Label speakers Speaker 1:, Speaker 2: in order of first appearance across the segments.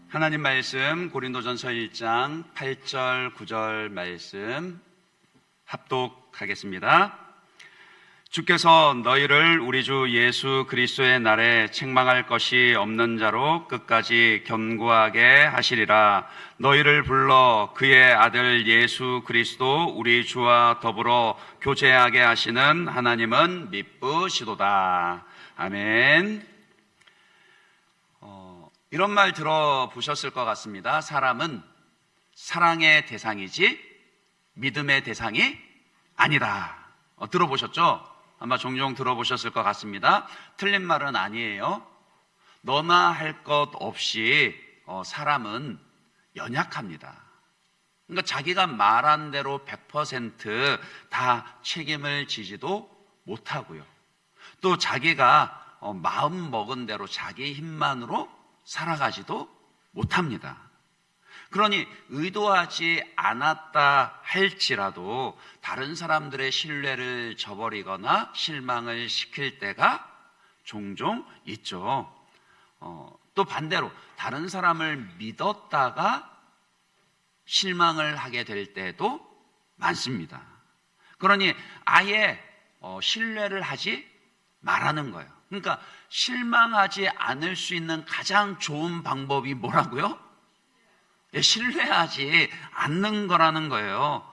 Speaker 1: 하나님 말씀 고린도전서 1장 8절 9절 말씀 합독하겠습니다. 주께서 너희를 우리 주 예수 그리스도의 날에 책망할 것이 없는 자로 끝까지 견고하게 하시리라. 너희를 불러 그의 아들 예수 그리스도 우리 주와 더불어 교제하게 하시는 하나님은 미쁘시도다. 아멘. 이런 말 들어보셨을 것 같습니다. 사람은 사랑의 대상이지 믿음의 대상이 아니다. 들어보셨죠? 아마 종종 들어보셨을 것 같습니다. 틀린 말은 아니에요. 너나 할 것 없이 사람은 연약합니다. 그러니까 자기가 말한 대로 100% 책임을 지지도 못하고요. 또 자기가 마음 먹은 대로 자기 힘만으로 살아가지도 못합니다. 그러니 의도하지 않았다 할지라도 다른 사람들의 신뢰를 저버리거나 실망을 시킬 때가 종종 있죠. 또 반대로 다른 사람을 믿었다가 실망을 하게 될 때도 많습니다. 그러니 아예 신뢰를 하지 말라는 거예요. 그러니까 실망하지 않을 수 있는 가장 좋은 방법이 뭐라고요? 신뢰하지 않는 거라는 거예요.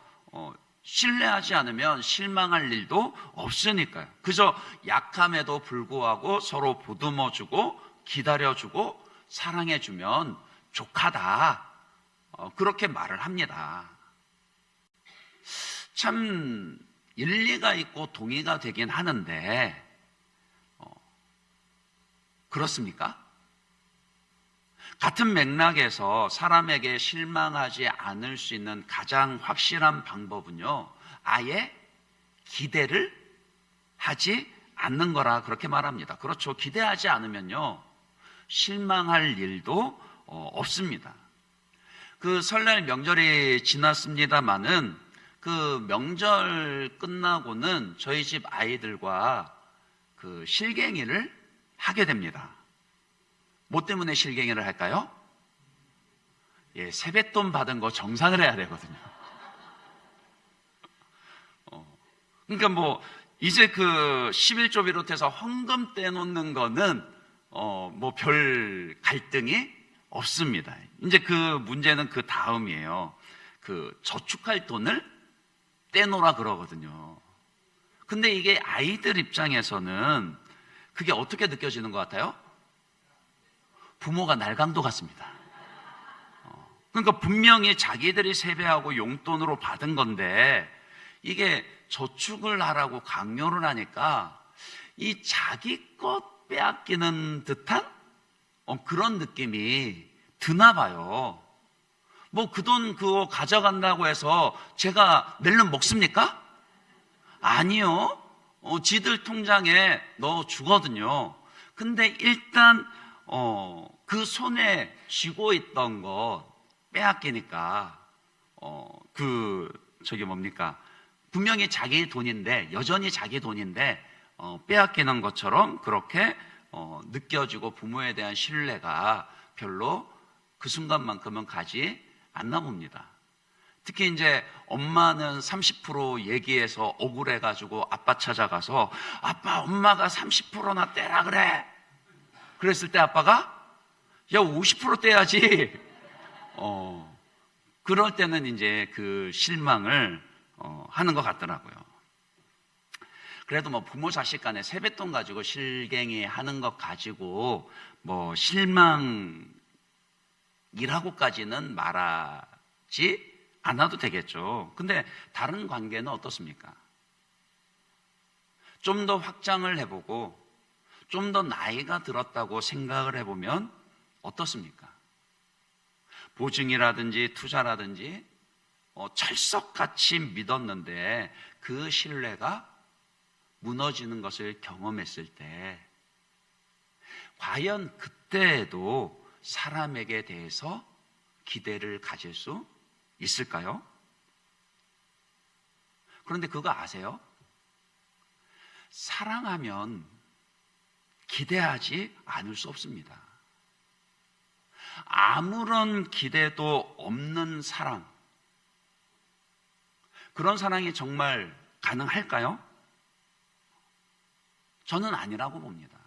Speaker 1: 신뢰하지 않으면 실망할 일도 없으니까요. 그저 약함에도 불구하고 서로 보듬어주고 기다려주고 사랑해주면 족하다. 그렇게 말을 합니다. 참 일리가 있고 동의가 되긴 하는데 그렇습니까? 같은 맥락에서 사람에게 실망하지 않을 수 있는 가장 확실한 방법은요, 아예 기대를 하지 않는 거라 그렇게 말합니다. 그렇죠. 기대하지 않으면요, 실망할 일도 없습니다. 그 설날 명절이 지났습니다마는 그 명절 끝나고는 저희 집 아이들과 그 실갱이를 하게 됩니다. 뭐 때문에 실갱이를 할까요? 세뱃돈 받은 거 정산을 해야 되거든요. 그러니까 뭐 이제 그 11조 비롯해서 헌금 떼놓는 거는 뭐 별 갈등이 없습니다. 이제 그 문제는 그 다음이에요. 그 저축할 돈을 떼놓으라 그러거든요. 근데 이게 아이들 입장에서는 그게 어떻게 느껴지는 것 같아요? 부모가 날강도 같습니다. 그러니까 분명히 자기들이 세배하고 용돈으로 받은 건데 이게 저축을 하라고 강요를 하니까 이 자기 것 빼앗기는 듯한 그런 느낌이 드나 봐요. 뭐 그 돈 그거 가져간다고 해서 제가 낼름 먹습니까? 아니요. 지들 통장에 넣어 주거든요. 근데 일단 그 손에 쥐고 있던 거 빼앗기니까 분명히 자기 돈인데 여전히 자기 돈인데 빼앗기는 것처럼 그렇게 느껴지고 부모에 대한 신뢰가 별로 그 순간만큼은 가지 않나 봅니다. 특히 이제 엄마는 30% 얘기해서 억울해가지고 아빠 찾아가서 아빠 엄마가 30%나 떼라 그래. 그랬을 때 아빠가 야 50% 떼야지. 그럴 때는 이제 그 실망을 하는 것 같더라고요. 그래도 뭐 부모 자식 간에 세뱃돈 가지고 실갱이 하는 것 가지고 뭐 실망이라고까지는 말하지 않아도 되겠죠. 근데 다른 관계는 어떻습니까? 좀 더 확장을 해보고 좀 더 나이가 들었다고 생각을 해보면 어떻습니까? 보증이라든지 투자라든지 철석같이 믿었는데 그 신뢰가 무너지는 것을 경험했을 때 과연 그때에도 사람에게 대해서 기대를 가질 수 있을까요? 그런데 그거 아세요? 사랑하면 기대하지 않을 수 없습니다. 아무런 기대도 없는 사랑, 그런 사랑이 정말 가능할까요? 저는 아니라고 봅니다.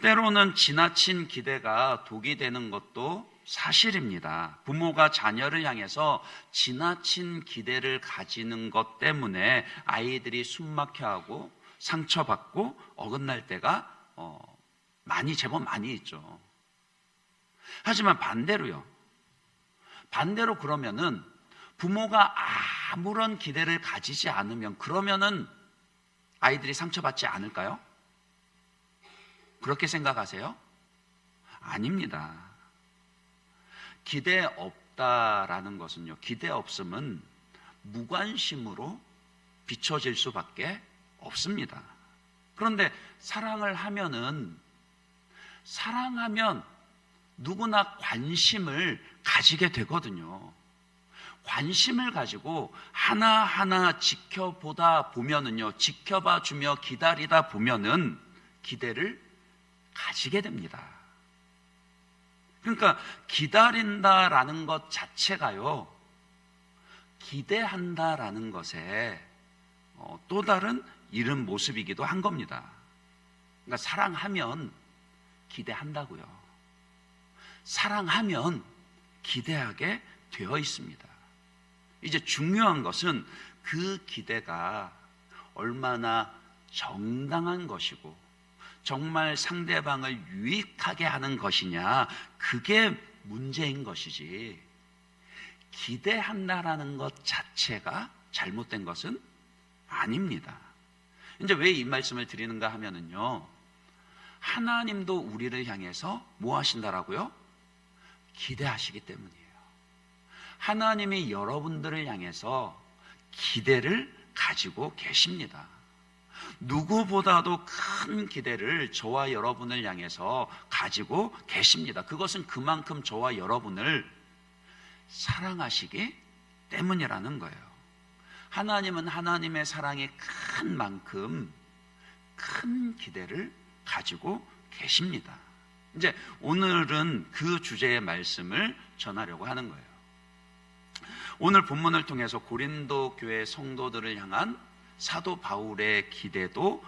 Speaker 1: 때로는 지나친 기대가 독이 되는 것도 사실입니다. 부모가 자녀를 향해서 지나친 기대를 가지는 것 때문에 아이들이 숨막혀하고 상처받고 어긋날 때가 제법 많이 있죠. 하지만 반대로 그러면은 부모가 아무런 기대를 가지지 않으면 그러면은 아이들이 상처받지 않을까요? 그렇게 생각하세요? 아닙니다. 기대 없다라는 것은요, 기대 없음은 무관심으로 비춰질 수밖에 없습니다. 그런데 사랑하면 누구나 관심을 가지게 되거든요. 관심을 가지고 하나하나 지켜봐 주며 기다리다 보면은 기대를 가지게 됩니다. 그러니까 기다린다라는 것 자체가요, 기대한다라는 것의 또 다른 이른 모습이기도 한 겁니다. 그러니까 사랑하면 기대한다고요. 사랑하면 기대하게 되어 있습니다. 이제 중요한 것은 그 기대가 얼마나 정당한 것이고 정말 상대방을 유익하게 하는 것이냐, 그게 문제인 것이지, 기대한다라는 것 자체가 잘못된 것은 아닙니다. 이제 왜 이 말씀을 드리는가 하면은요, 하나님도 우리를 향해서 뭐 하신다라고요? 기대하시기 때문이에요. 하나님이 여러분들을 향해서 기대를 가지고 계십니다. 누구보다도 큰 기대를 저와 여러분을 향해서 가지고 계십니다. 그것은 그만큼 저와 여러분을 사랑하시기 때문이라는 거예요. 하나님은 하나님의 사랑이 큰 만큼 큰 기대를 가지고 계십니다. 이제 오늘은 그 주제의 말씀을 전하려고 하는 거예요. 오늘 본문을 통해서 고린도 교회 성도들을 향한 사도 바울의 기대도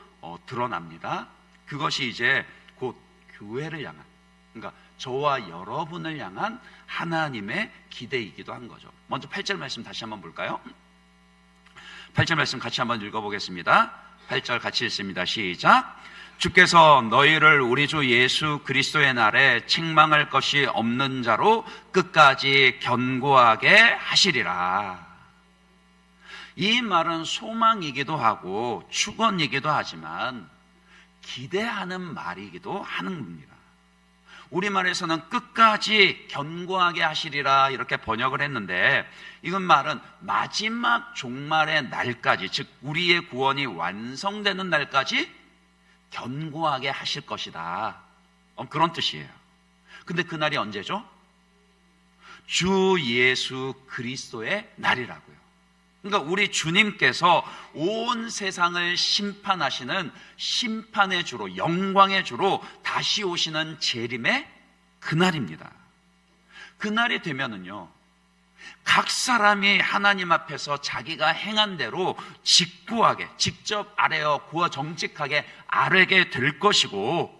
Speaker 1: 드러납니다. 그것이 이제 곧 교회를 향한, 그러니까 저와 여러분을 향한 하나님의 기대이기도 한 거죠. 먼저 8절 말씀 다시 한번 볼까요? 8절 말씀 같이 한번 읽어보겠습니다. 8절 같이 읽습니다. 시작. 주께서 너희를 우리 주 예수 그리스도의 날에 책망할 것이 없는 자로 끝까지 견고하게 하시리라. 이 말은 소망이기도 하고 축원이기도 하지만 기대하는 말이기도 하는 겁니다. 우리말에서는 끝까지 견고하게 하시리라 이렇게 번역을 했는데, 이건 말은 마지막 종말의 날까지, 즉 우리의 구원이 완성되는 날까지 견고하게 하실 것이다, 그런 뜻이에요. 근데 그 날이 언제죠? 주 예수 그리스도의 날이라고요. 그러니까 우리 주님께서 온 세상을 심판하시는 심판의 주로, 영광의 주로 다시 오시는 재림의 그날입니다. 그날이 되면은요, 각 사람이 하나님 앞에서 자기가 행한 대로 직구하게, 직접 아뢰어 구어 정직하게 아뢰게 될 것이고,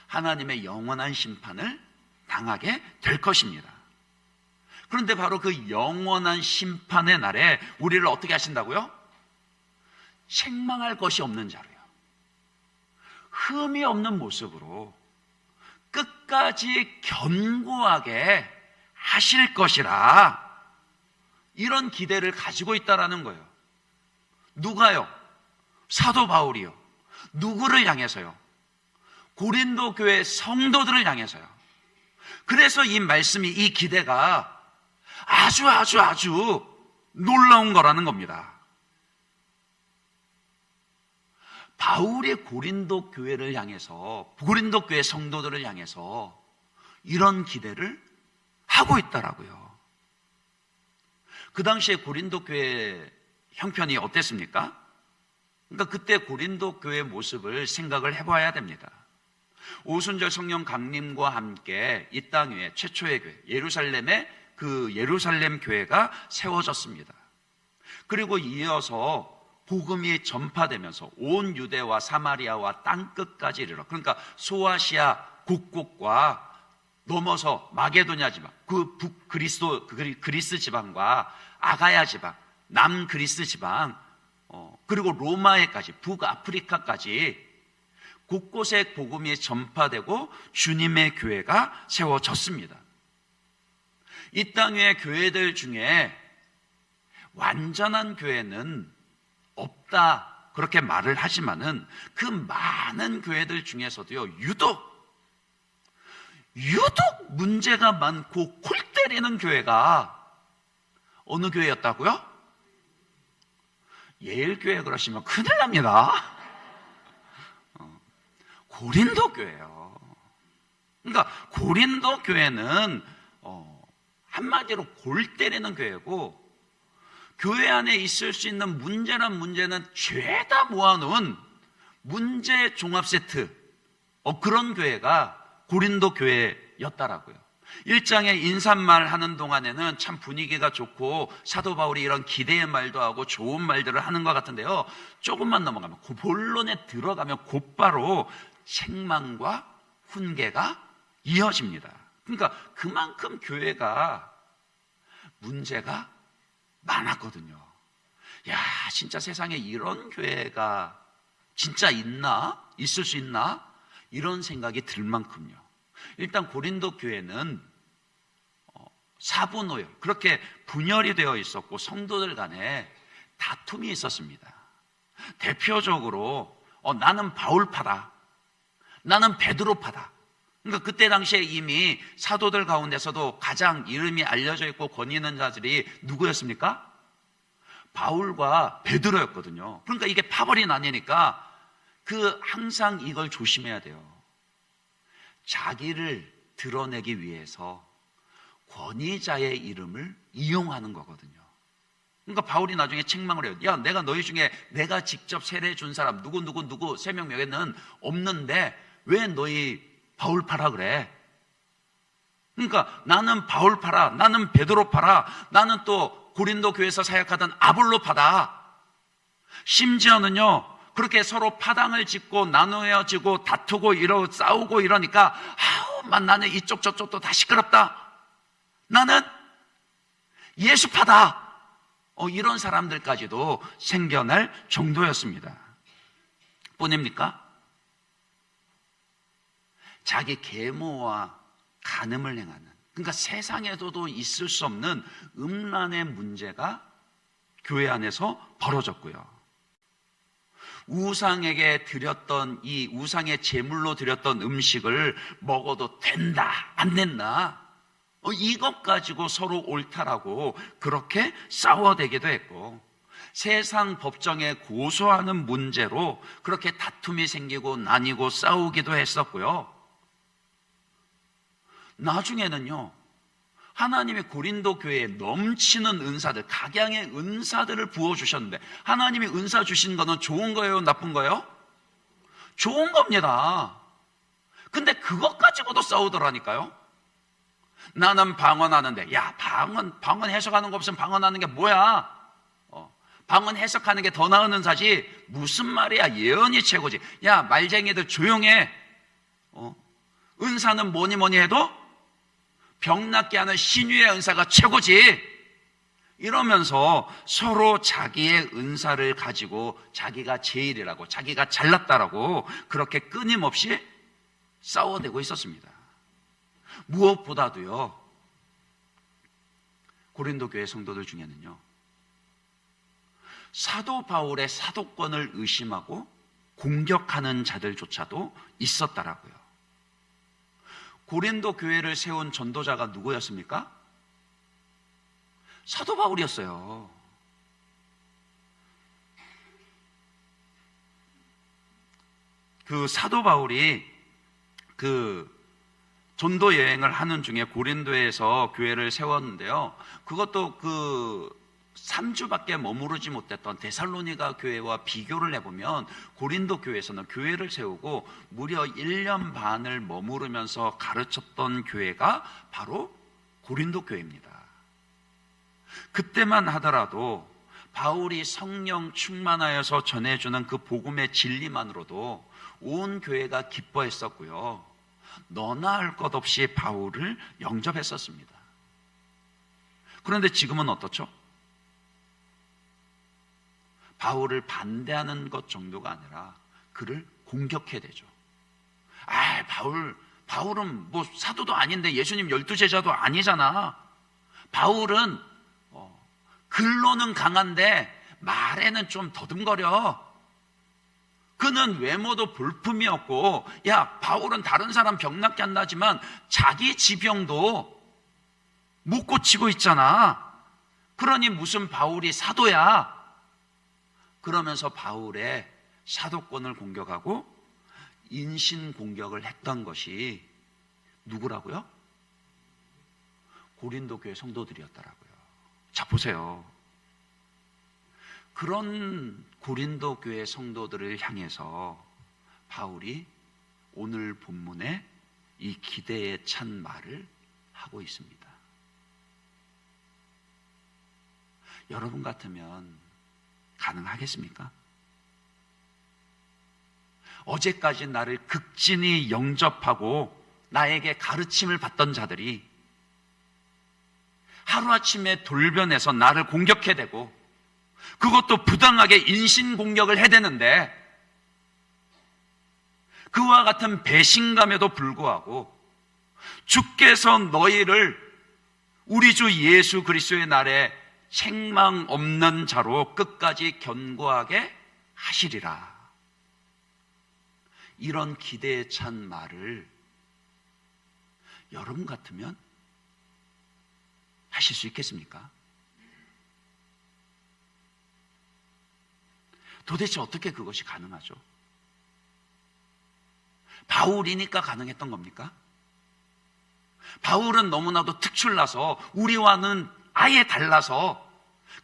Speaker 1: 하나님의 영원한 심판을 당하게 될 것입니다. 그런데 바로 그 영원한 심판의 날에 우리를 어떻게 하신다고요? 책망할 것이 없는 자로요, 흠이 없는 모습으로 끝까지 견고하게 하실 것이라, 이런 기대를 가지고 있다라는 거예요. 누가요? 사도 바울이요. 누구를 향해서요? 고린도 교회 성도들을 향해서요. 그래서 이 말씀이, 이 기대가 아주 놀라운 거라는 겁니다. 바울이 고린도 교회를 향해서, 고린도 교회 성도들을 향해서 이런 기대를 하고 있다라고요. 그 당시에 고린도 교회 형편이 어땠습니까? 그러니까 그때 고린도 교회 모습을 생각을 해봐야 됩니다. 오순절 성령 강림과 함께 이 땅 위에 최초의 교회, 예루살렘의 그 예루살렘 교회가 세워졌습니다. 그리고 이어서 복음이 전파되면서 온 유대와 사마리아와 땅끝까지 이르러, 그러니까 소아시아 곳곳과 넘어서 마게도냐 지방, 그 그리스 지방과 아가야 지방, 남그리스 지방, 그리고 로마에까지, 북아프리카까지 곳곳에 복음이 전파되고 주님의 교회가 세워졌습니다. 이 땅 위의 교회들 중에 완전한 교회는 없다 그렇게 말을 하지만은 그 많은 교회들 중에서도요, 유독 문제가 많고 골 때리는 교회가 어느 교회였다고요? 예일교회 그러시면 큰일 납니다. 고린도 교회요. 그러니까 고린도 교회는 한마디로 골 때리는 교회고, 교회 안에 있을 수 있는 문제는 죄다 모아놓은 문제 종합 세트, 그런 교회가 고린도 교회였다라고요. 1장에 인사말 하는 동안에는 참 분위기가 좋고 사도 바울이 이런 기대의 말도 하고 좋은 말들을 하는 것 같은데요, 조금만 넘어가면, 본론에 들어가면 곧바로 책망과 훈계가 이어집니다. 그러니까 그만큼 교회가 문제가 많았거든요. 야, 진짜 세상에 이런 교회가 진짜 있나? 있을 수 있나? 이런 생각이 들 만큼요. 일단 고린도 교회는 사분오열, 그렇게 분열이 되어 있었고 성도들 간에 다툼이 있었습니다. 대표적으로 나는 바울파다, 나는 베드로파다. 그러니까 그때 당시에 이미 사도들 가운데서도 가장 이름이 알려져 있고 권위 있는 자들이 누구였습니까? 바울과 베드로였거든요. 그러니까 이게 파벌이 나뉘니까 항상 이걸 조심해야 돼요. 자기를 드러내기 위해서 권위자의 이름을 이용하는 거거든요. 그러니까 바울이 나중에 책망을 해요. 야, 내가 너희 중에 내가 직접 세례 준 사람 누구 3명 명에는 없는데 왜 너희 바울파라 그래? 그러니까 나는 바울파라, 나는 베드로파라, 나는 또 고린도 교회에서 사역하던 아볼로파다. 심지어는요, 그렇게 서로 파당을 짓고 나누어지고 다투고 싸우고 이러니까 나는 이쪽 저쪽도 다 시끄럽다. 나는 예수파다. 이런 사람들까지도 생겨날 정도였습니다. 뿐입니까? 자기 계모와 간음을 행하는, 그러니까 세상에서도 있을 수 없는 음란의 문제가 교회 안에서 벌어졌고요. 우상에게 드렸던 이 우상의 제물로 드렸던 음식을 먹어도 된다 안 된다, 이것 가지고 서로 옳다라고 그렇게 싸워대기도 했고, 세상 법정에 고소하는 문제로 그렇게 다툼이 생기고 나뉘고 싸우기도 했었고요. 나중에는요, 하나님이 고린도 교회에 넘치는 은사들, 각양의 은사들을 부어주셨는데, 하나님이 은사 주신 거는 좋은 거예요, 나쁜 거예요? 좋은 겁니다. 근데 그것 가지고도 싸우더라니까요. 나는 방언하는데, 야, 방언 해석하는 거 없으면 방언하는 게 뭐야? 방언 해석하는 게 더 나은 은사지. 무슨 말이야, 예언이 최고지. 야, 말쟁이들 조용해. 은사는 뭐니 해도 병 낫게 하는 신유의 은사가 최고지. 이러면서 서로 자기의 은사를 가지고 자기가 제일이라고, 자기가 잘났다라고 그렇게 끊임없이 싸워대고 있었습니다. 무엇보다도요, 고린도 교회 성도들 중에는요, 사도 바울의 사도권을 의심하고 공격하는 자들조차도 있었다라고요. 고린도 교회를 세운 전도자가 누구였습니까? 사도 바울이었어요. 그 사도 바울이 전도 여행을 하는 중에 고린도에서 교회를 세웠는데요, 그것도 3주밖에 머무르지 못했던 데살로니가 교회와 비교를 해보면 고린도 교회에서는 교회를 세우고 무려 1년 반을 머무르면서 가르쳤던 교회가 바로 고린도 교회입니다. 그때만 하더라도 바울이 성령 충만하여서 전해주는 그 복음의 진리만으로도 온 교회가 기뻐했었고요, 너나 할 것 없이 바울을 영접했었습니다. 그런데 지금은 어떻죠? 바울을 반대하는 것 정도가 아니라 그를 공격해야 되죠. 바울은 뭐 사도도 아닌데 예수님 12제자도 아니잖아. 바울은 글로는 강한데 말에는 좀 더듬거려. 그는 외모도 볼품이었고, 야, 바울은 다른 사람 병 낫게 한다지만 자기 지병도 못 고치고 있잖아. 그러니 무슨 바울이 사도야. 그러면서 바울의 사도권을 공격하고 인신 공격을 했던 것이 누구라고요? 고린도 교회 성도들이었더라고요. 자, 보세요. 그런 고린도 교회 성도들을 향해서 바울이 오늘 본문에 이 기대에 찬 말을 하고 있습니다. 여러분 같으면 가능하겠습니까? 어제까지 나를 극진히 영접하고 나에게 가르침을 받던 자들이 하루아침에 돌변해서 나를 공격해대고, 그것도 부당하게 인신공격을 해대는데, 그와 같은 배신감에도 불구하고 주께서 너희를 우리 주 예수 그리스도의 날에 책망 없는 자로 끝까지 견고하게 하시리라. 이런 기대에 찬 말을 여러분 같으면 하실 수 있겠습니까? 도대체 어떻게 그것이 가능하죠? 바울이니까 가능했던 겁니까? 바울은 너무나도 특출나서 우리와는 아예 달라서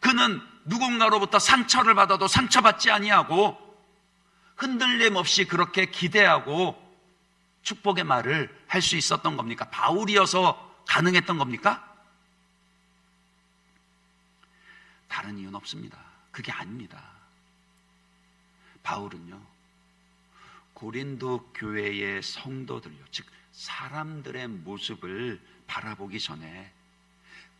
Speaker 1: 그는 누군가로부터 상처를 받아도 상처받지 아니하고 흔들림 없이 그렇게 기대하고 축복의 말을 할 수 있었던 겁니까? 바울이어서 가능했던 겁니까? 다른 이유는 없습니다. 그게 아닙니다. 바울은요, 고린도 교회의 성도들요, 즉 사람들의 모습을 바라보기 전에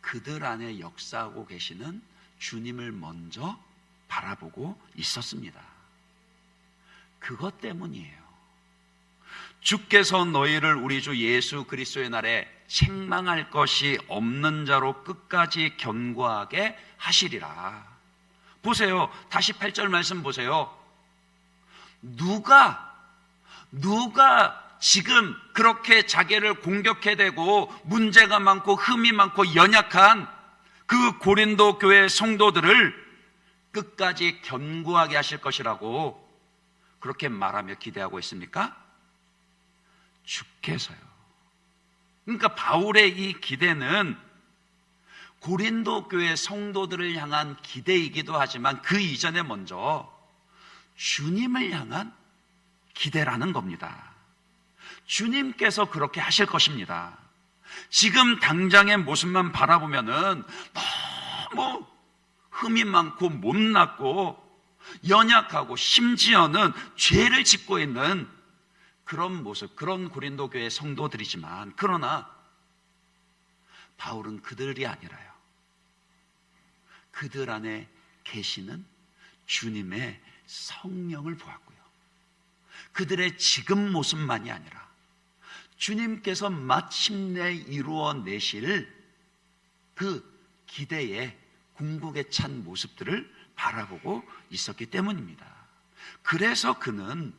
Speaker 1: 그들 안에 역사하고 계시는 주님을 먼저 바라보고 있었습니다. 그것 때문이에요. 주께서 너희를 우리 주 예수 그리스도의 날에 책망할 것이 없는 자로 끝까지 견고하게 하시리라. 보세요. 다시 8절 말씀 보세요. 누가 지금 그렇게 자기를 공격해대고 문제가 많고 흠이 많고 연약한 그 고린도 교회 성도들을 끝까지 견고하게 하실 것이라고 그렇게 말하며 기대하고 있습니까? 주께서요. 그러니까 바울의 이 기대는 고린도 교회 성도들을 향한 기대이기도 하지만 그 이전에 먼저 주님을 향한 기대라는 겁니다. 주님께서 그렇게 하실 것입니다. 지금 당장의 모습만 바라보면은 너무 흠이 많고 못났고 연약하고 심지어는 죄를 짓고 있는 그런 모습, 그런 고린도 교회 성도들이지만, 그러나 바울은 그들이 아니라요, 그들 안에 계시는 주님의 성령을 보았고요, 그들의 지금 모습만이 아니라 주님께서 마침내 이루어내실 그 기대의 궁극에 찬 모습들을 바라보고 있었기 때문입니다. 그래서 그는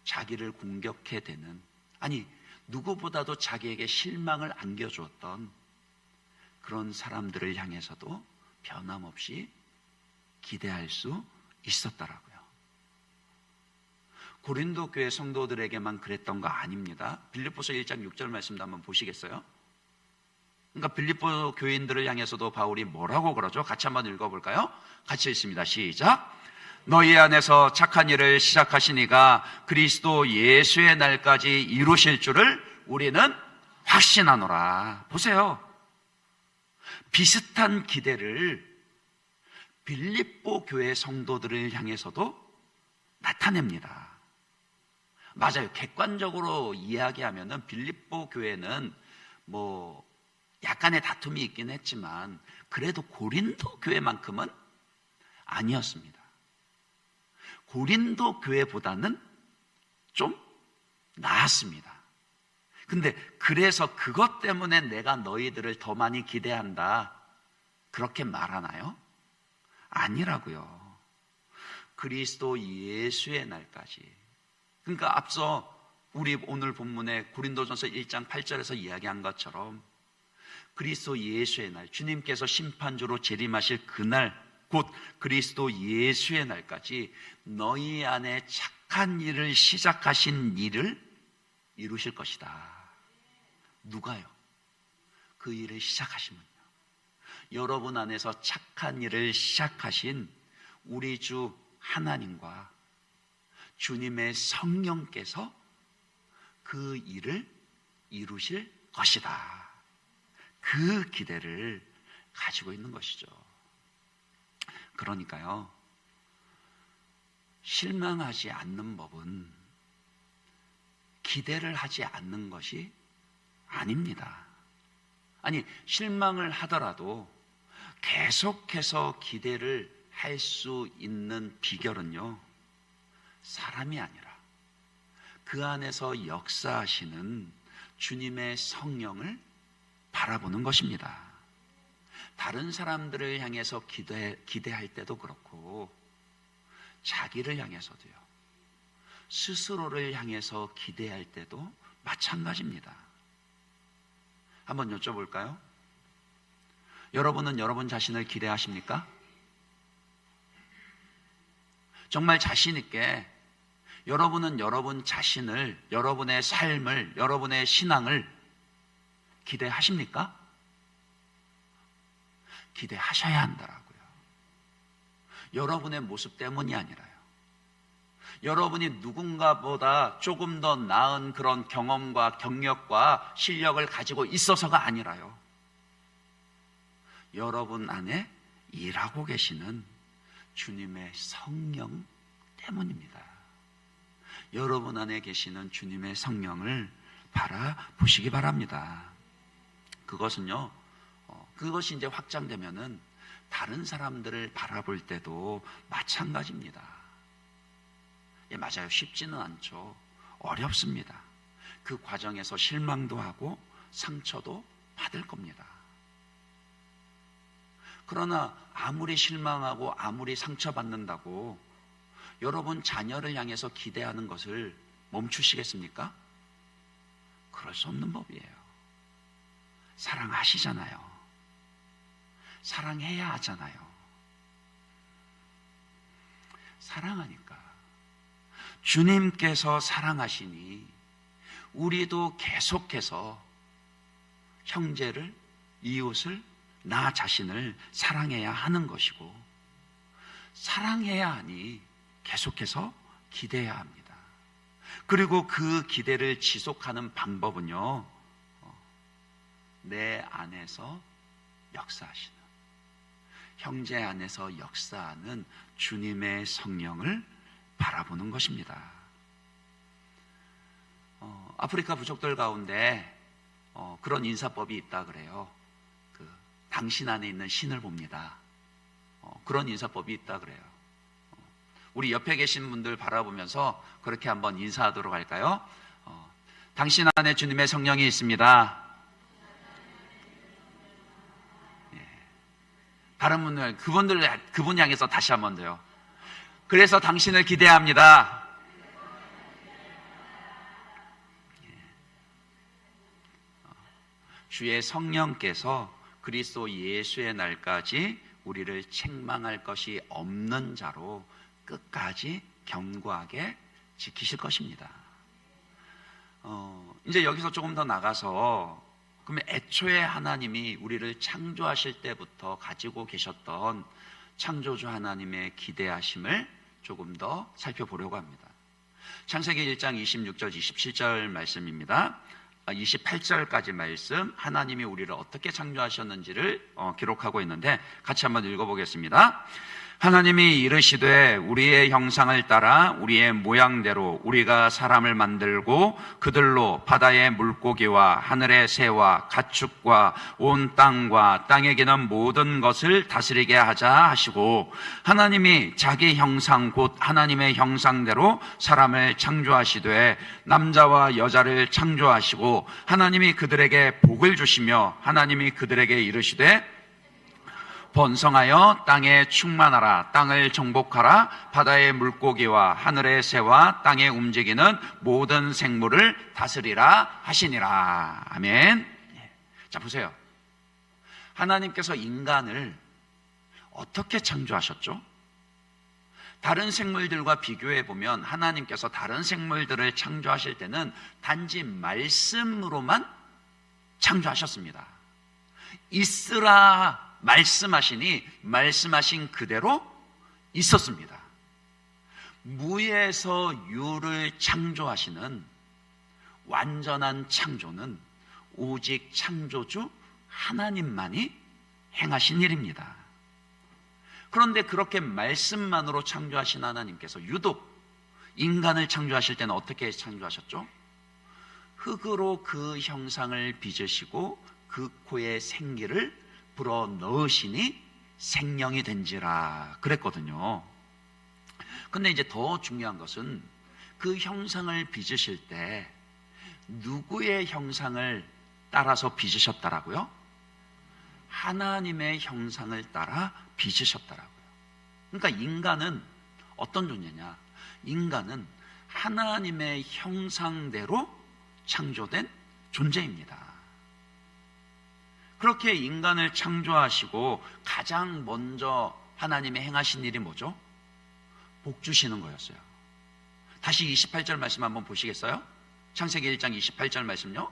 Speaker 1: 자기를 공격해대는, 아니 누구보다도 자기에게 실망을 안겨주었던 그런 사람들을 향해서도 변함없이 기대할 수 있었더라고요. 고린도 교회 성도들에게만 그랬던 거 아닙니다. 빌립보서 1장 6절 말씀도 한번 보시겠어요? 그러니까 빌립보 교인들을 향해서도 바울이 뭐라고 그러죠? 같이 한번 읽어볼까요? 같이 읽습니다. 시작. 너희 안에서 착한 일을 시작하시니가 그리스도 예수의 날까지 이루실 줄을 우리는 확신하노라. 보세요. 비슷한 기대를 빌립보 교회 성도들을 향해서도 나타냅니다. 맞아요. 객관적으로 이야기하면은 빌립보 교회는 뭐 약간의 다툼이 있긴 했지만 그래도 고린도 교회만큼은 아니었습니다. 고린도 교회보다는 좀 나았습니다. 근데 그래서 그것 때문에 내가 너희들을 더 많이 기대한다, 그렇게 말하나요? 아니라고요. 그리스도 예수의 날까지. 그러니까 앞서 우리 오늘 본문에 고린도전서 1장 8절에서 이야기한 것처럼 그리스도 예수의 날, 주님께서 심판주로 재림하실 그날, 곧 그리스도 예수의 날까지 너희 안에 착한 일을 시작하신 일을 이루실 것이다. 누가요? 그 일을 시작하시면요, 여러분 안에서 착한 일을 시작하신 우리 주 하나님과 주님의 성령께서 그 일을 이루실 것이다. 그 기대를 가지고 있는 것이죠. 그러니까요, 실망하지 않는 법은 기대를 하지 않는 것이 아닙니다. 아니, 실망을 하더라도 계속해서 기대를 할 수 있는 비결은요, 사람이 아니라 그 안에서 역사하시는 주님의 성령을 바라보는 것입니다. 다른 사람들을 향해서 기대할 때도 그렇고 자기를 향해서도요, 스스로를 향해서 기대할 때도 마찬가지입니다. 한번 여쭤볼까요? 여러분은 여러분 자신을 기대하십니까? 정말 자신 있게 여러분은 여러분 자신을, 여러분의 삶을, 여러분의 신앙을 기대하십니까? 기대하셔야 한다라고요. 여러분의 모습 때문이 아니라요. 여러분이 누군가보다 조금 더 나은 그런 경험과 경력과 실력을 가지고 있어서가 아니라요. 여러분 안에 일하고 계시는 주님의 성령 때문입니다. 여러분 안에 계시는 주님의 성령을 바라보시기 바랍니다. 그것은요, 그것이 이제 확장되면은 다른 사람들을 바라볼 때도 마찬가지입니다. 예, 맞아요. 쉽지는 않죠. 어렵습니다. 그 과정에서 실망도 하고 상처도 받을 겁니다. 그러나 아무리 실망하고 아무리 상처받는다고 여러분 자녀를 향해서 기대하는 것을 멈추시겠습니까? 그럴 수 없는 법이에요. 사랑하시잖아요. 사랑해야 하잖아요. 사랑하니까. 주님께서 사랑하시니 우리도 계속해서 형제를, 이웃을, 나 자신을 사랑해야 하는 것이고, 사랑해야 하니 계속해서 기대해야 합니다. 그리고 그 기대를 지속하는 방법은요, 내 안에서 역사하시는, 형제 안에서 역사하는 주님의 성령을 바라보는 것입니다. 아프리카 부족들 가운데 그런 인사법이 있다 그래요. 당신 안에 있는 신을 봅니다. 그런 인사법이 있다 그래요. 우리 옆에 계신 분들 바라보면서 그렇게 한번 인사하도록 할까요? 당신 안에 주님의 성령이 있습니다. 예. 다른 분들, 그분 향해서 다시 한번 더요. 그래서 당신을 기대합니다. 예. 주의 성령께서 그리스도 예수의 날까지 우리를 책망할 것이 없는 자로 끝까지 견고하게 지키실 것입니다. 이제 여기서 조금 더 나가서 그러면 애초에 하나님이 우리를 창조하실 때부터 가지고 계셨던 창조주 하나님의 기대하심을 조금 더 살펴보려고 합니다. 창세기 1장 26절 27절 말씀입니다. 28절까지 말씀, 하나님이 우리를 어떻게 창조하셨는지를 기록하고 있는데 같이 한번 읽어보겠습니다. 하나님이 이르시되 우리의 형상을 따라 우리의 모양대로 우리가 사람을 만들고 그들로 바다의 물고기와 하늘의 새와 가축과 온 땅과 땅에 기는 모든 것을 다스리게 하자 하시고, 하나님이 자기 형상 곧 하나님의 형상대로 사람을 창조하시되 남자와 여자를 창조하시고, 하나님이 그들에게 복을 주시며 하나님이 그들에게 이르시되 번성하여 땅에 충만하라, 땅을 정복하라, 바다의 물고기와 하늘의 새와 땅에 움직이는 모든 생물을 다스리라 하시니라. 아멘. 자, 보세요. 하나님께서 인간을 어떻게 창조하셨죠? 다른 생물들과 비교해 보면 하나님께서 다른 생물들을 창조하실 때는 단지 말씀으로만 창조하셨습니다. 있으라 말씀하시니 말씀하신 그대로 있었습니다. 무에서 유를 창조하시는 완전한 창조는 오직 창조주 하나님만이 행하신 일입니다. 그런데 그렇게 말씀만으로 창조하신 하나님께서 유독 인간을 창조하실 때는 어떻게 창조하셨죠? 흙으로 그 형상을 빚으시고 그 코에 생기를 불어 넣으시니 생명이 된지라 그랬거든요. 근데 이제 더 중요한 것은 그 형상을 빚으실 때 누구의 형상을 따라서 빚으셨다라고요? 하나님의 형상을 따라 빚으셨다라고요. 그러니까 인간은 어떤 존재냐? 인간은 하나님의 형상대로 창조된 존재입니다. 그렇게 인간을 창조하시고 가장 먼저 하나님이 행하신 일이 뭐죠? 복 주시는 거였어요. 다시 28절 말씀 한번 보시겠어요? 창세기 1장 28절 말씀요.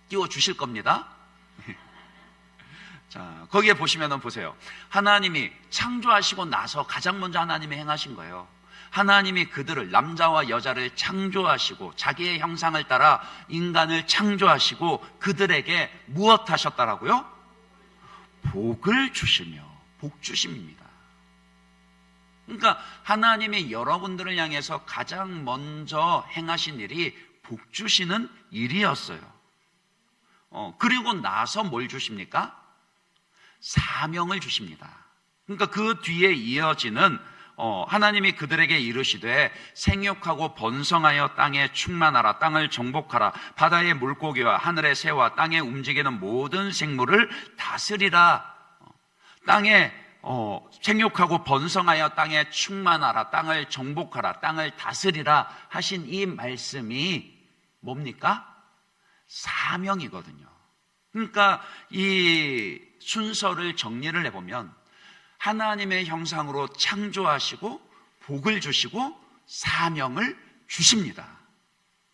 Speaker 1: 띄워주실 겁니다. 자, 거기에 보시면 보세요. 하나님이 창조하시고 나서 가장 먼저 하나님이 행하신 거예요. 하나님이 그들을, 남자와 여자를 창조하시고 자기의 형상을 따라 인간을 창조하시고 그들에게 무엇 하셨다라고요? 복을 주시며, 복 주심입니다. 그러니까 하나님이 여러분들을 향해서 가장 먼저 행하신 일이 복 주시는 일이었어요. 그리고 나서 뭘 주십니까? 사명을 주십니다. 그러니까 그 뒤에 이어지는 하나님이 그들에게 이르시되 생육하고 번성하여 땅에 충만하라, 땅을 정복하라, 바다의 물고기와 하늘의 새와 땅에 움직이는 모든 생물을 다스리라. 땅에 생육하고 번성하여 땅에 충만하라, 땅을 정복하라, 땅을 다스리라 하신 이 말씀이 뭡니까? 사명이거든요. 그러니까 이 순서를 정리를 해보면 하나님의 형상으로 창조하시고 복을 주시고 사명을 주십니다.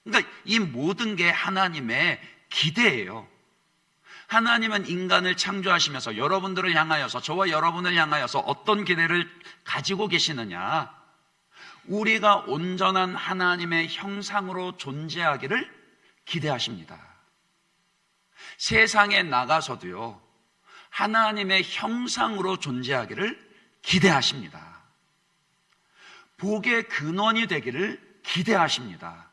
Speaker 1: 그러니까 이 모든 게 하나님의 기대예요. 하나님은 인간을 창조하시면서 여러분들을 향하여서, 저와 여러분을 향하여서 어떤 기대를 가지고 계시느냐? 우리가 온전한 하나님의 형상으로 존재하기를 기대하십니다. 세상에 나가서도요, 하나님의 형상으로 존재하기를 기대하십니다. 복의 근원이 되기를 기대하십니다.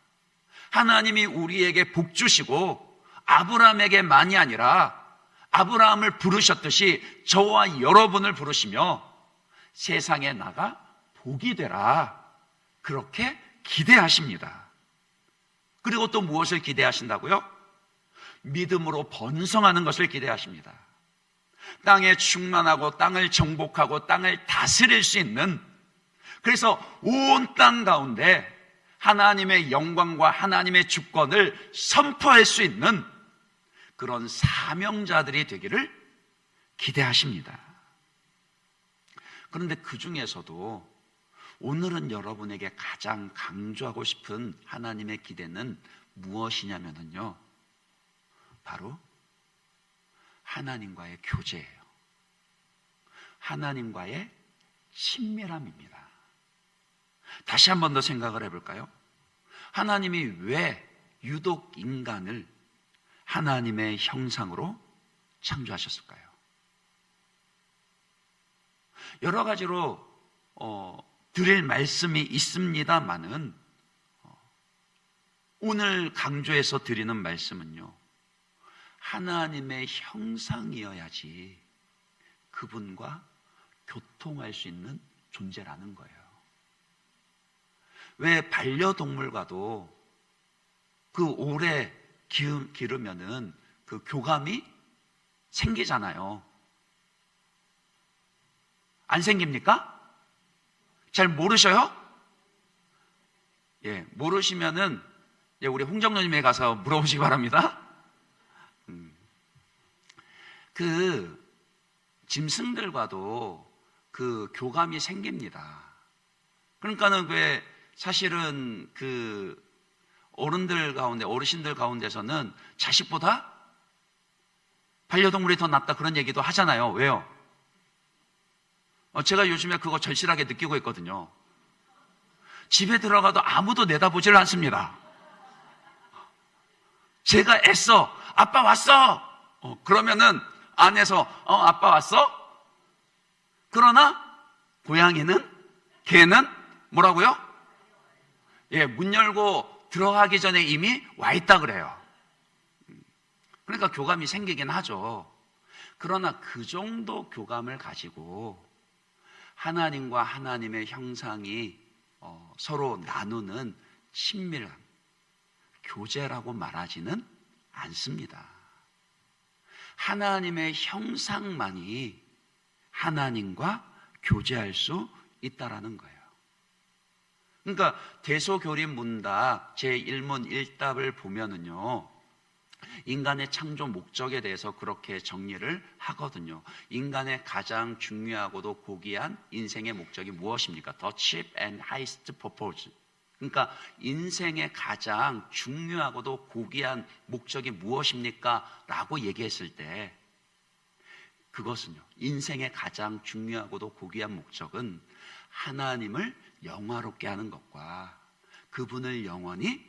Speaker 1: 하나님이 우리에게 복 주시고 아브라함에게만이 아니라 아브라함을 부르셨듯이 저와 여러분을 부르시며 세상에 나가 복이 되라, 그렇게 기대하십니다. 그리고 또 무엇을 기대하신다고요? 믿음으로 번성하는 것을 기대하십니다. 땅에 충만하고 땅을 정복하고 땅을 다스릴 수 있는, 그래서 온 땅 가운데 하나님의 영광과 하나님의 주권을 선포할 수 있는 그런 사명자들이 되기를 기대하십니다. 그런데 그 중에서도 오늘은 여러분에게 가장 강조하고 싶은 하나님의 기대는 무엇이냐면요, 바로 하나님과의 교제예요. 하나님과의 친밀함입니다. 다시 한 번 더 생각을 해볼까요? 하나님이 왜 유독 인간을 하나님의 형상으로 창조하셨을까요? 여러 가지로 드릴 말씀이 있습니다만은 오늘 강조해서 드리는 말씀은요, 하나님의 형상이어야지 그분과 교통할 수 있는 존재라는 거예요. 왜 반려동물과도 그 오래 기르면은 그 교감이 생기잖아요. 안 생깁니까? 잘 모르셔요? 예, 모르시면은 우리 홍정로님에 가서 물어보시기 바랍니다. 그 짐승들과도 그 교감이 생깁니다. 그러니까는 왜 사실은 그 어르신들 가운데서는 자식보다 반려동물이 더 낫다 그런 얘기도 하잖아요. 왜요? 제가 요즘에 그거 절실하게 느끼고 있거든요. 집에 들어가도 아무도 내다보질 않습니다. 제가 애써 아빠 왔어. 그러면은 안에서 아빠 왔어? 그러나 고양이는, 개는 뭐라고요? 예, 문 열고 들어가기 전에 이미 와 있다 그래요. 그러니까 교감이 생기긴 하죠. 그러나 그 정도 교감을 가지고 하나님과 하나님의 형상이 서로 나누는 친밀한 교제라고 말하지는 않습니다. 하나님의 형상만이 하나님과 교제할 수 있다라는 거예요. 그러니까 대소교림 문답 제1문 1답을 보면은요, 인간의 창조 목적에 대해서 그렇게 정리를 하거든요. 인간의 가장 중요하고도 고귀한 인생의 목적이 무엇입니까? The chief and highest purpose. 그러니까 인생의 가장 중요하고도 고귀한 목적이 무엇입니까? 라고 얘기했을 때 그것은요, 인생의 가장 중요하고도 고귀한 목적은 하나님을 영화롭게 하는 것과 그분을 영원히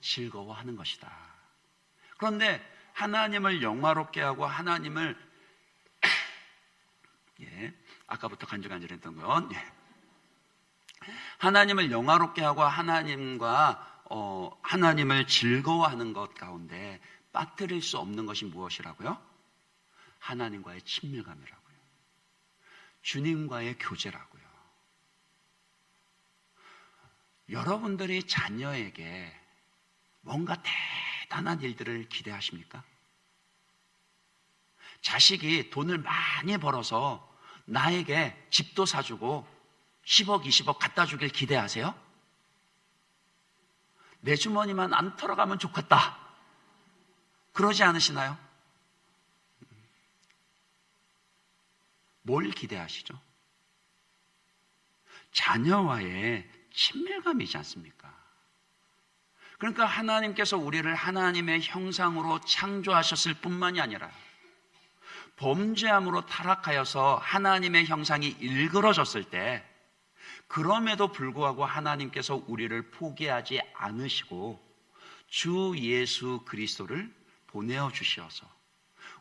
Speaker 1: 즐거워하는 것이다. 그런데 하나님을 영화롭게 하고 하나님을 아까부터 간질간질했던 건 하나님을 영화롭게 하고 하나님을 즐거워하는 것 가운데 빠뜨릴 수 없는 것이 무엇이라고요? 하나님과의 친밀감이라고요. 주님과의 교제라고요. 여러분들이 자녀에게 뭔가 대단한 일들을 기대하십니까? 자식이 돈을 많이 벌어서 나에게 집도 사주고 10억, 20억 갖다 주길 기대하세요? 내 주머니만 안 털어가면 좋겠다. 그러지 않으시나요? 뭘 기대하시죠? 자녀와의 친밀감이지 않습니까? 그러니까 하나님께서 우리를 하나님의 형상으로 창조하셨을 뿐만이 아니라 범죄함으로 타락하여서 하나님의 형상이 일그러졌을 때 그럼에도 불구하고 하나님께서 우리를 포기하지 않으시고 주 예수 그리스도를 보내어 주시어서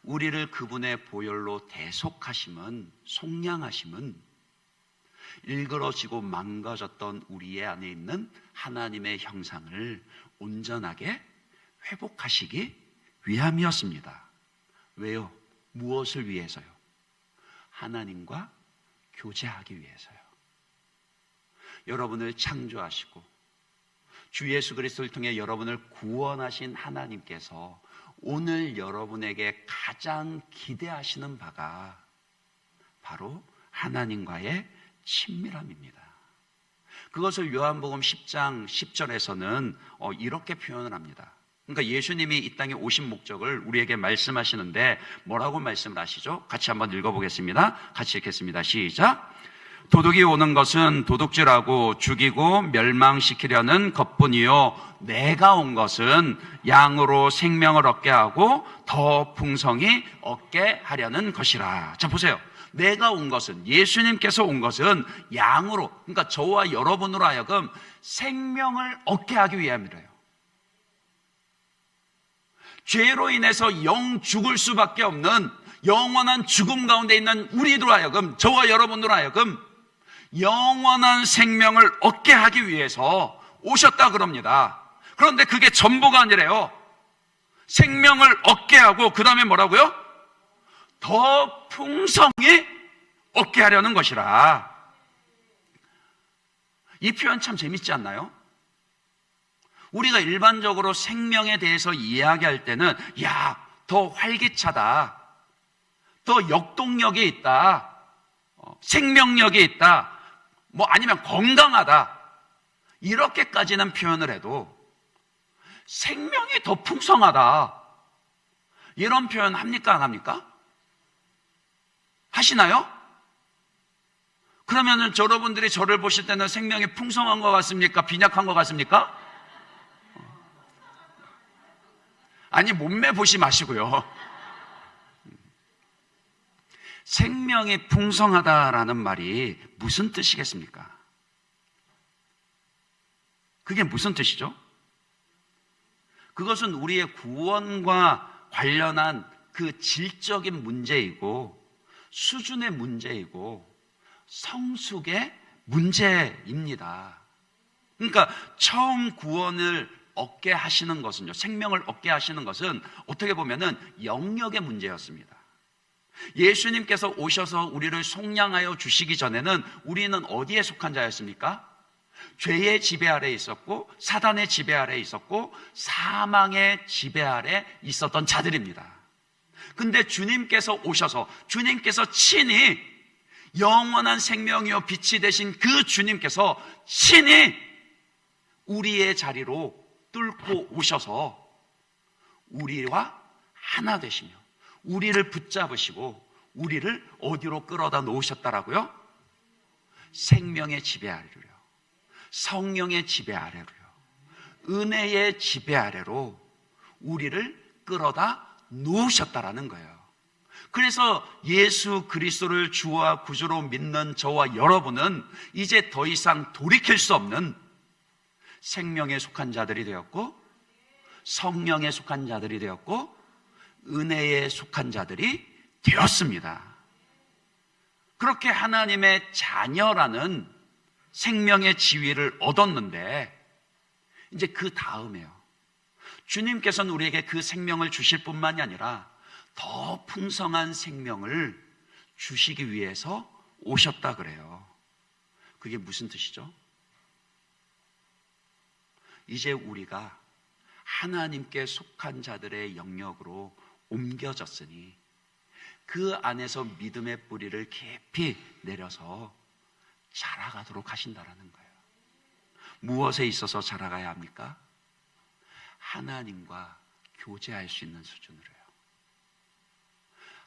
Speaker 1: 우리를 그분의 보혈로 대속하심은, 속량하심은 일그러지고 망가졌던 우리 안에 있는 하나님의 형상을 온전하게 회복하시기 위함이었습니다. 왜요? 무엇을 위해서요? 하나님과 교제하기 위해서요. 여러분을 창조하시고 주 예수 그리스도를 통해 여러분을 구원하신 하나님께서 오늘 여러분에게 가장 기대하시는 바가 바로 하나님과의 친밀함입니다. 그것을 요한복음 10장 10절에서는 이렇게 표현을 합니다. 그러니까 예수님이 이 땅에 오신 목적을 우리에게 말씀하시는데 뭐라고 말씀을 하시죠? 같이 한번 읽어보겠습니다. 같이 읽겠습니다. 시작. 도둑이 오는 것은 도둑질하고 죽이고 멸망시키려는 것뿐이요 내가 온 것은 양으로 생명을 얻게 하고 더 풍성히 얻게 하려는 것이라. 자 보세요. 내가 온 것은, 예수님께서 온 것은 양으로, 그러니까 저와 여러분으로 하여금 생명을 얻게 하기 위함이래요. 죄로 인해서 영 죽을 수밖에 없는 영원한 죽음 가운데 있는 우리로 하여금, 저와 여러분으로 하여금 영원한 생명을 얻게 하기 위해서 오셨다 그럽니다. 그런데 그게 전부가 아니래요. 생명을 얻게 하고 그 다음에 뭐라고요? 더 풍성히 얻게 하려는 것이라. 이 표현 참 재밌지 않나요? 우리가 일반적으로 생명에 대해서 이야기할 때는 야, 더 활기차다, 더 역동력이 있다, 생명력이 있다, 뭐 아니면 건강하다, 이렇게까지는 표현을 해도 생명이 더 풍성하다, 이런 표현 합니까 안 합니까? 하시나요? 그러면은 여러분들이 저를 보실 때는 생명이 풍성한 것 같습니까? 빈약한 것 같습니까? 아니, 몸매 보시 마시고요. 생명이 풍성하다라는 말이 무슨 뜻이겠습니까? 그게 무슨 뜻이죠? 그것은 우리의 구원과 관련한 그 질적인 문제이고 수준의 문제이고 성숙의 문제입니다. 그러니까 처음 구원을 얻게 하시는 것은요, 생명을 얻게 하시는 것은 어떻게 보면은 영역의 문제였습니다. 예수님께서 오셔서 우리를 속량하여 주시기 전에는 우리는 어디에 속한 자였습니까? 죄의 지배 아래에 있었고 사단의 지배 아래에 있었고 사망의 지배 아래에 있었던 자들입니다. 근데 주님께서 오셔서 주님께서 친히 영원한 생명이요 빛이 되신 그 주님께서 친히 우리의 자리로 뚫고 오셔서 우리와 하나 되시며 우리를 붙잡으시고 우리를 어디로 끌어다 놓으셨다라고요? 생명의 지배 아래로요, 성령의 지배 아래로요, 은혜의 지배 아래로 우리를 끌어다 놓으셨다라는 거예요. 그래서 예수 그리스도를 주와 구주로 믿는 저와 여러분은 이제 더 이상 돌이킬 수 없는 생명에 속한 자들이 되었고 성령에 속한 자들이 되었고 은혜에 속한 자들이 되었습니다. 그렇게 하나님의 자녀라는 생명의 지위를 얻었는데 이제 그 다음에요, 주님께서는 우리에게 그 생명을 주실 뿐만이 아니라 더 풍성한 생명을 주시기 위해서 오셨다 그래요. 그게 무슨 뜻이죠? 이제 우리가 하나님께 속한 자들의 영역으로 옮겨졌으니 그 안에서 믿음의 뿌리를 깊이 내려서 자라가도록 하신다라는 거예요. 무엇에 있어서 자라가야 합니까? 하나님과 교제할 수 있는 수준으로요.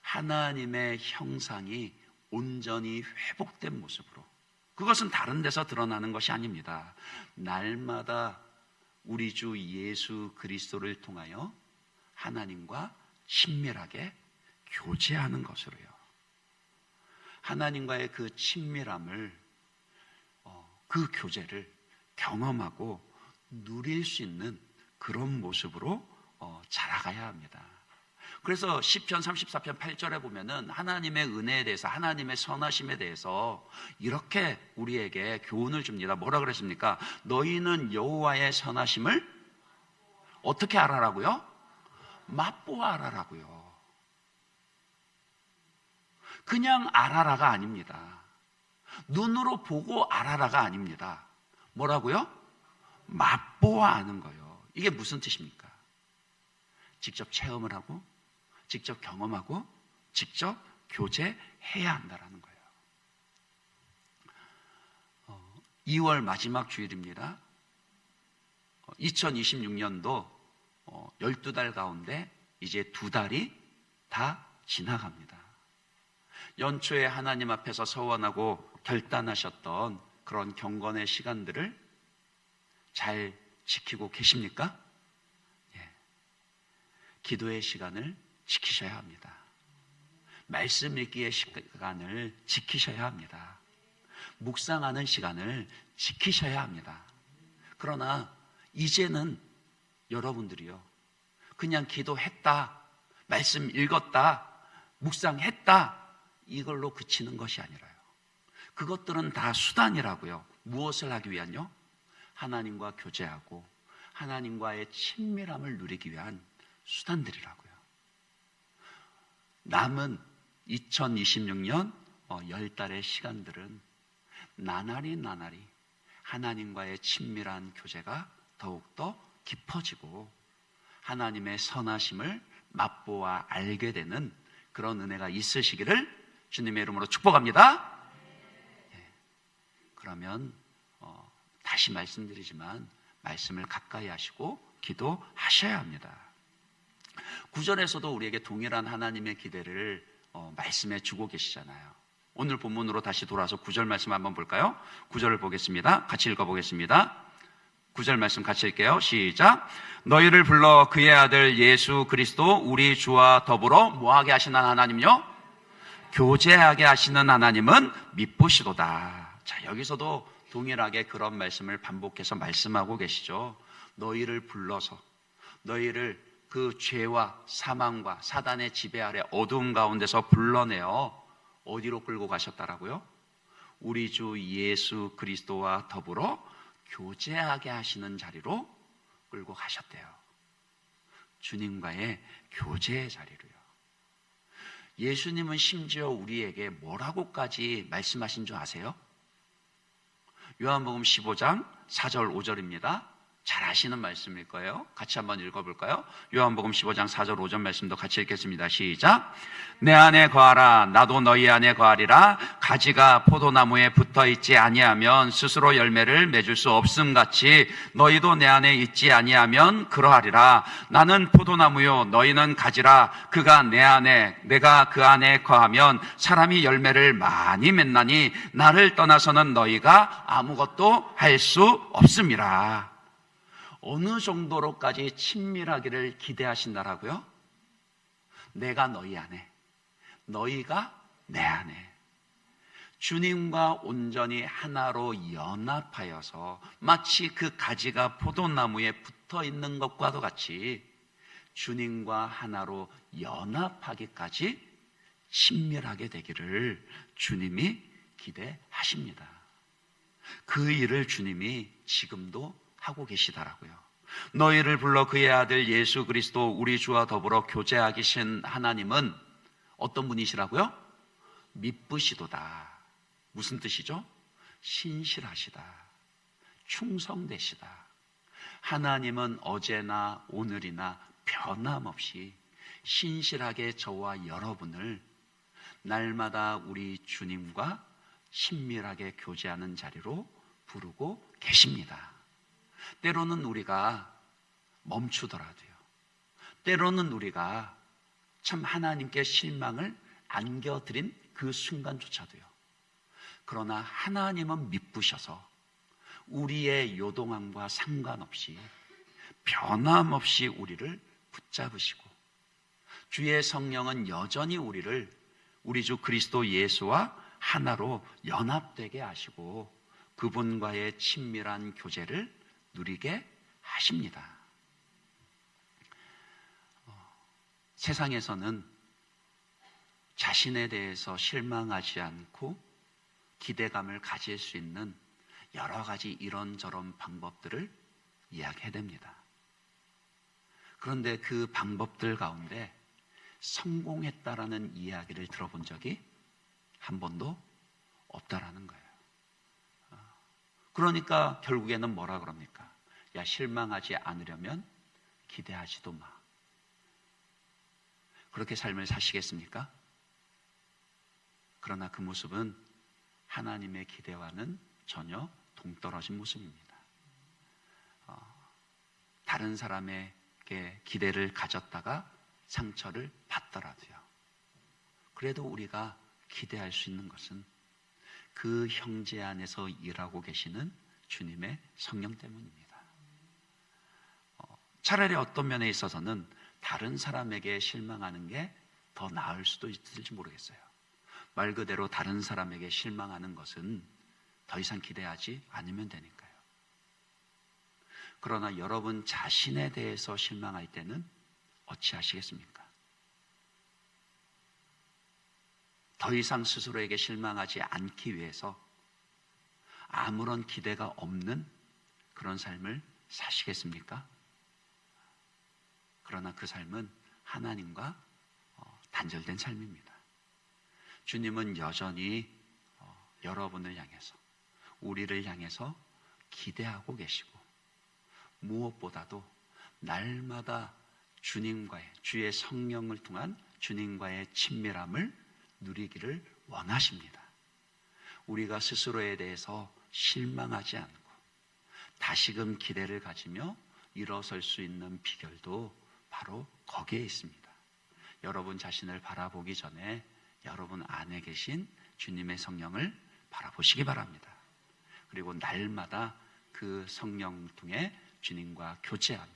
Speaker 1: 하나님의 형상이 온전히 회복된 모습으로. 그것은 다른 데서 드러나는 것이 아닙니다. 날마다 우리 주 예수 그리스도를 통하여 하나님과 친밀하게 교제하는 것으로요. 하나님과의 그 친밀함을, 그 교제를 경험하고 누릴 수 있는 그런 모습으로 자라가야 합니다. 그래서 시편 34편 8절에 보면은 하나님의 은혜에 대해서, 하나님의 선하심에 대해서 이렇게 우리에게 교훈을 줍니다. 뭐라 그랬습니까? 너희는 여호와의 선하심을 어떻게 알아라고요? 맛보아 알아라고요. 그냥 알아라가 아닙니다. 눈으로 보고 알아라가 아닙니다. 뭐라고요? 맛보아 아는 거예요. 이게 무슨 뜻입니까? 직접 체험을 하고 직접 경험하고 직접 교제해야 한다는 거예요. 2월 마지막 주일입니다. 2026년도 12달 가운데 이제 2달이 다 지나갑니다. 연초에 하나님 앞에서 서원하고 결단하셨던 그런 경건의 시간들을 잘 지키고 계십니까? 예. 기도의 시간을 지키셔야 합니다. 말씀 읽기의 시간을 지키셔야 합니다. 묵상하는 시간을 지키셔야 합니다. 그러나 이제는 여러분들이요, 그냥 기도했다, 말씀 읽었다, 묵상했다, 이걸로 그치는 것이 아니라요. 그것들은 다 수단이라고요. 무엇을 하기 위한요? 하나님과 교제하고 하나님과의 친밀함을 누리기 위한 수단들이라고요. 남은 2026년 10달의 시간들은 나날이 하나님과의 친밀한 교제가 더욱더 깊어지고 하나님의 선하심을 맛보아 알게 되는 그런 은혜가 있으시기를 주님의 이름으로 축복합니다. 그러면 다시 말씀드리지만 말씀을 가까이 하시고 기도하셔야 합니다. 9절에서도 우리에게 동일한 하나님의 기대를 말씀해 주고 계시잖아요. 오늘 본문으로 다시 돌아서 9절 말씀 한번 볼까요? 9절을 보겠습니다. 같이 읽어보겠습니다. 9절 말씀 같이 읽게요. 시작. 너희를 불러 그의 아들 예수 그리스도 우리 주와 더불어 뭐하게 하시는 하나님요? 교제하게 하시는 하나님은 미쁘시도다. 자, 여기서도 동일하게 그런 말씀을 반복해서 말씀하고 계시죠. 너희를 불러서 너희를 그 죄와 사망과 사단의 지배 아래 어두움 가운데서 불러내어 어디로 끌고 가셨다라고요? 우리 주 예수 그리스도와 더불어 교제하게 하시는 자리로 끌고 가셨대요. 주님과의 교제의 자리로요. 예수님은 심지어 우리에게 뭐라고까지 말씀하신 줄 아세요? 요한복음 15장 4절 5절입니다. 잘 아시는 말씀일 거예요. 같이 한번 읽어볼까요? 요한복음 15장 4절 5절 말씀도 같이 읽겠습니다. 시작. 내 안에 거하라 나도 너희 안에 거하리라. 가지가 포도나무에 붙어있지 아니하면 스스로 열매를 맺을 수 없음같이 너희도 내 안에 있지 아니하면 그러하리라. 나는 포도나무요 너희는 가지라. 그가 내 안에 내가 그 안에 거하면 사람이 열매를 많이 맺나니 나를 떠나서는 너희가 아무것도 할 수 없음이라. 어느 정도로까지 친밀하기를 기대하신다라고요? 내가 너희 안에, 너희가 내 안에. 주님과 온전히 하나로 연합하여서 마치 그 가지가 포도나무에 붙어 있는 것과도 같이 주님과 하나로 연합하기까지 친밀하게 되기를 주님이 기대하십니다. 그 일을 주님이 지금도 하고 계시더라고요. 너희를 불러 그의 아들 예수 그리스도 우리 주와 더불어 교제하게 하신 하나님은 어떤 분이시라고요? 미쁘시도다. 무슨 뜻이죠? 신실하시다. 충성되시다. 하나님은 어제나 오늘이나 변함없이 신실하게 저와 여러분을 날마다 우리 주님과 친밀하게 교제하는 자리로 부르고 계십니다. 때로는 우리가 멈추더라도요, 때로는 우리가 참 하나님께 실망을 안겨드린 그 순간조차도요, 그러나 하나님은 미쁘셔서 우리의 요동함과 상관없이 변함없이 우리를 붙잡으시고 주의 성령은 여전히 우리를 우리 주 그리스도 예수와 하나로 연합되게 하시고 그분과의 친밀한 교제를 누리게 하십니다. 세상에서는 자신에 대해서 실망하지 않고 기대감을 가질 수 있는 여러 가지 이런저런 방법들을 이야기해냅니다. 그런데 그 방법들 가운데 성공했다라는 이야기를 들어본 적이 한 번도 없다라는 거예요. 그러니까 결국에는 뭐라 그럽니까? 야, 실망하지 않으려면 기대하지도 마. 그렇게 삶을 사시겠습니까? 그러나 그 모습은 하나님의 기대와는 전혀 동떨어진 모습입니다. 다른 사람에게 기대를 가졌다가 상처를 받더라도요, 그래도 우리가 기대할 수 있는 것은 그 형제 안에서 일하고 계시는 주님의 성령 때문입니다. 차라리 어떤 면에 있어서는 다른 사람에게 실망하는 게 더 나을 수도 있을지 모르겠어요. 말 그대로 다른 사람에게 실망하는 것은 더 이상 기대하지 않으면 되니까요. 그러나 여러분 자신에 대해서 실망할 때는 어찌하시겠습니까? 더 이상 스스로에게 실망하지 않기 위해서 아무런 기대가 없는 그런 삶을 사시겠습니까? 그러나 그 삶은 하나님과 단절된 삶입니다. 주님은 여전히 여러분을 향해서, 우리를 향해서 기대하고 계시고, 무엇보다도 날마다 주님과의, 주의 성령을 통한 주님과의 친밀함을 누리기를 원하십니다. 우리가 스스로에 대해서 실망하지 않고 다시금 기대를 가지며 일어설 수 있는 비결도 바로 거기에 있습니다. 여러분 자신을 바라보기 전에 여러분 안에 계신 주님의 성령을 바라보시기 바랍니다. 그리고 날마다 그 성령을 통해 주님과 교제하며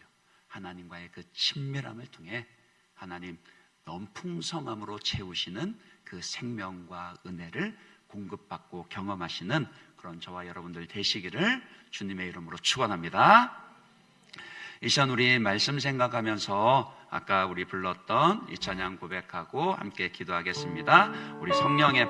Speaker 1: 하나님과의 그 친밀함을 통해 하나님 너무 풍성함으로 채우시는 그 생명과 은혜를 공급받고 경험하시는 그런 저와 여러분들 되시기를 주님의 이름으로 축원합니다. 이 시간 우리 말씀 생각하면서 아까 우리 불렀던 이 찬양 고백하고 함께 기도하겠습니다. 우리 성령의